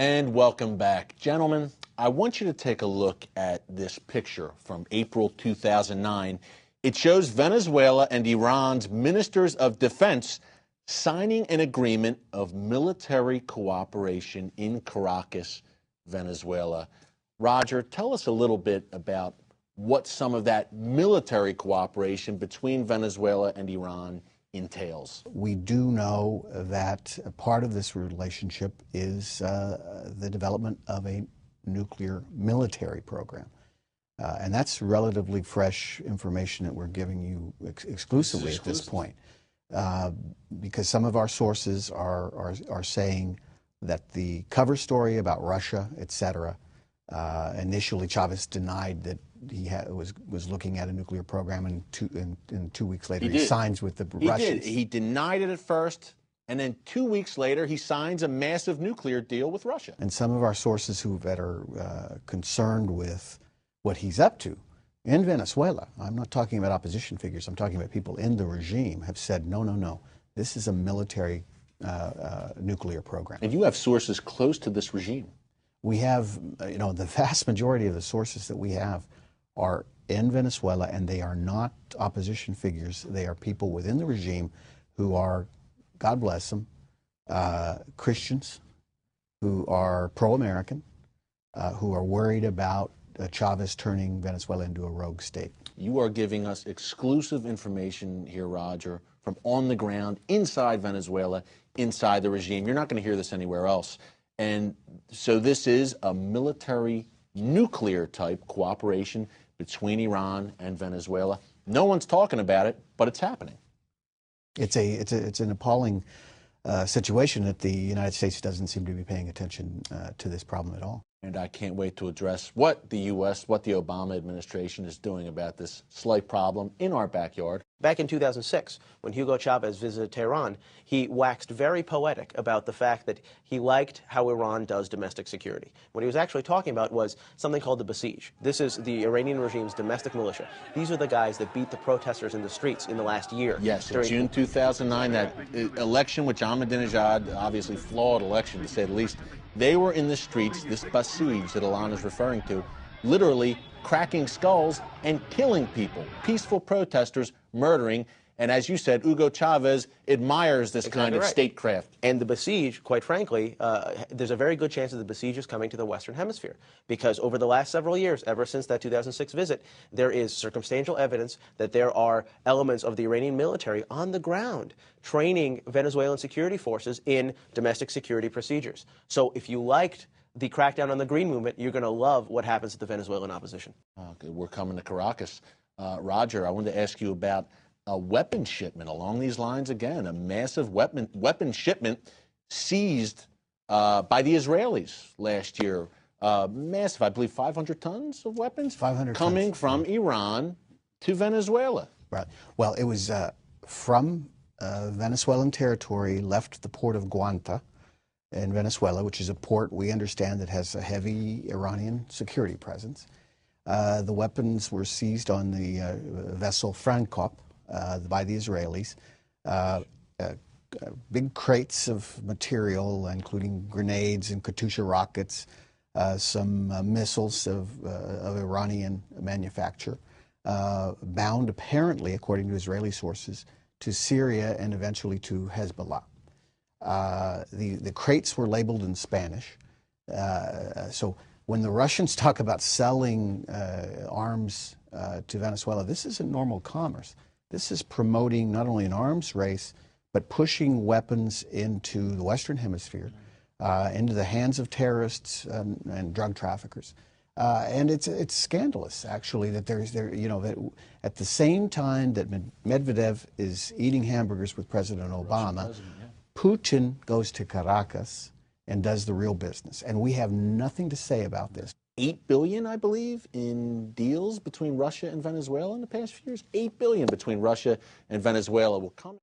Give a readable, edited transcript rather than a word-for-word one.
And welcome back. Gentlemen, I want you to take a look at this picture from April 2009. It shows Venezuela and Iran's ministers of defense signing an agreement of military cooperation in Caracas, Venezuela. Roger, tell us a little bit about what some of that military cooperation between Venezuela and Iran entails. We do know that a part of this relationship is the development of a nuclear military program. And that's relatively fresh information that we're giving you exclusively at this point. Because some of our sources are saying that the cover story about Russia, etc., initially Chavez denied that he was looking at a nuclear program, and 2 weeks later he signs with the Russians. He denied it at first, and then 2 weeks later he signs a massive nuclear deal with Russia. And some of our sources that are concerned with what he's up to in Venezuela, I'm not talking about opposition figures, I'm talking about people in the regime, have said, no, no, no, this is a military nuclear program. And you have sources close to this regime. We have, the vast majority of the sources that we have are in Venezuela, and they are not opposition figures. They are people within the regime who are, God bless them, Christians, who are pro-American, who are worried about Chavez turning Venezuela into a rogue state. You are giving us exclusive information here, Roger, from on the ground, inside Venezuela, inside the regime. You're not going to hear this anywhere else. And so this is a military nuclear type cooperation between Iran and Venezuela. No one's talking about it, but it's happening. It's an appalling situation that the United States doesn't seem to be paying attention to this problem at all. And I can't wait to address what the U.S., what the Obama administration is doing about this slight problem in our backyard. Back in 2006, when Hugo Chavez visited Tehran, he waxed very poetic about the fact that he liked how Iran does domestic security. What he was actually talking about was something called the Besiege. This is the Iranian regime's domestic militia. These are the guys that beat the protesters in the streets in the last year. Yes, in June 2009, that election, which Ahmadinejad, obviously flawed election to say the least, they were in the streets, this Besiege that Alon is referring to, literally cracking skulls and killing people, peaceful protesters, murdering. And as you said, Hugo Chavez admires this kind of statecraft. And the Besiege, quite frankly, there's a very good chance that the Besiege is coming to the Western Hemisphere. Because over the last several years, ever since that 2006 visit, there is circumstantial evidence that there are elements of the Iranian military on the ground training Venezuelan security forces in domestic security procedures. So if you liked the crackdown on the Green Movement, you're going to love what happens to the Venezuelan opposition. Okay, we're coming to Caracas. Roger, I wanted to ask you about a weapon shipment along these lines again, a massive weapon shipment seized by the Israelis last year. Massive, I believe 500 tons of weapons 500 coming tons. from Iran to Venezuela. Right. Well, it was from Venezuelan territory, left the port of Guanta in Venezuela, which is a port we understand that has a heavy Iranian security presence. The weapons were seized on the vessel Frankop by the Israelis. Big crates of material, including grenades and Katyusha rockets, some missiles of Iranian manufacture, bound apparently, according to Israeli sources, to Syria and eventually to Hezbollah. The crates were labeled in Spanish. So when the Russians talk about selling arms to Venezuela, this isn't normal commerce. This is promoting not only an arms race, but pushing weapons into the Western Hemisphere, into the hands of terrorists and drug traffickers. And it's scandalous, actually, that that at the same time that Medvedev is eating hamburgers with President Obama, Putin goes to Caracas and does the real business. And we have nothing to say about this. $8 billion, I believe, in deals between Russia and Venezuela in the past few years. $8 billion between Russia and Venezuela will come.